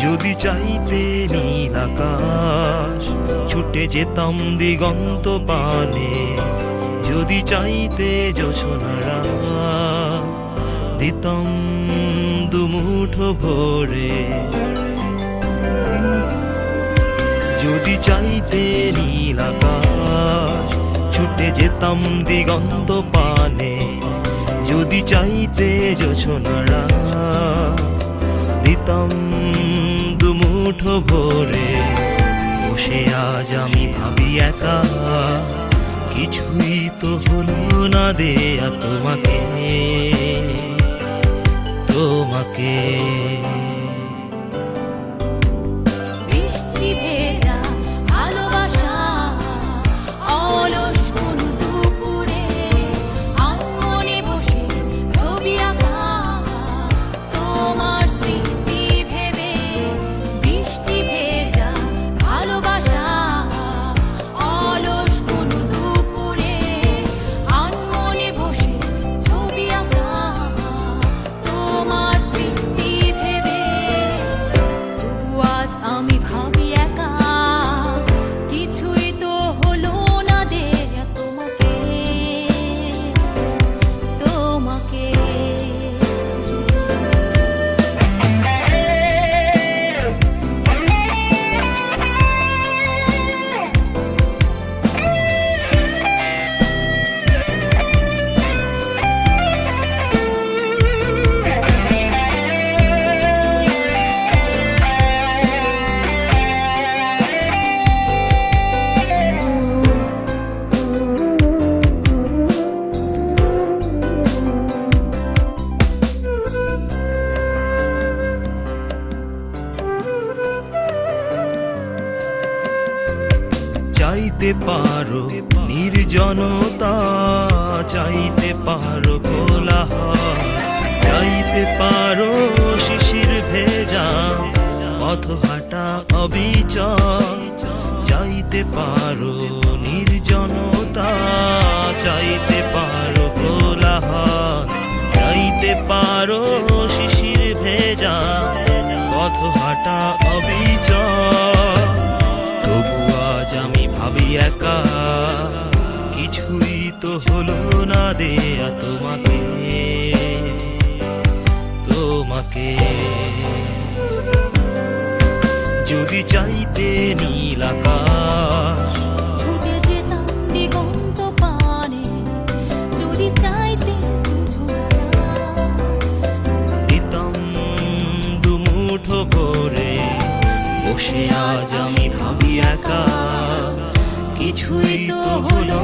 যদি চাইতে নীল আকাশ ছুটে যেতাম দিগন্ত পানে, যদি চাইতে জোছনারা দিতাম দুমুঠো ভরে, যদি চাইতে নীল আকাশ ছুটে যেতাম দিগন্ত পানে, যদি চাইতে জোছনারা দিতাম দুমুঠো ভরে। বসে আজ আমি ভাবি একা, কিছুই তো হলো না দেয়া তোমাকে, তোমাকে। বৃষ্টি ভেজা ভালোবাসা অলস কোন দুপুরে, আঙ্গনে বসে ছবি আঁকা তোমার স্মৃতি ভেবে। বৃষ্টি ভেজা ভালোবাসা অলস কোন দুপুরে, আঙ্গনে বসে ছবি আঁকা তোমার স্মৃতি ভেবে। তবু আজ আমি ভাবি একা, কিছুই তো হলো না দেয়া তোমাকে, তোমাকে। চাইতে পারো নির্জনতা, চাইতে পারো কোলাহল, চাইতে পারো শিশির ভেজা পথ হাঁটা অবিচল, চাইতে পারো নির্জনতা, চাইতে পারো কোলাহল, চাইতে পারো শিশির ভেজা পথ হাঁটা অবিচল। তবু আজ আমি ভাবি একা, কিছুই তো হলো না দেয়া তোমাকে, তোমাকে। যদি চাইতে নীল আকাশ ছুটে যেতাম দিগন্ত পানে, যদি চাইতে জোছনারা দিতাম দুমুঠো ভরে। বসে আজ আমি ভাবি একা, কিছুই তো হলো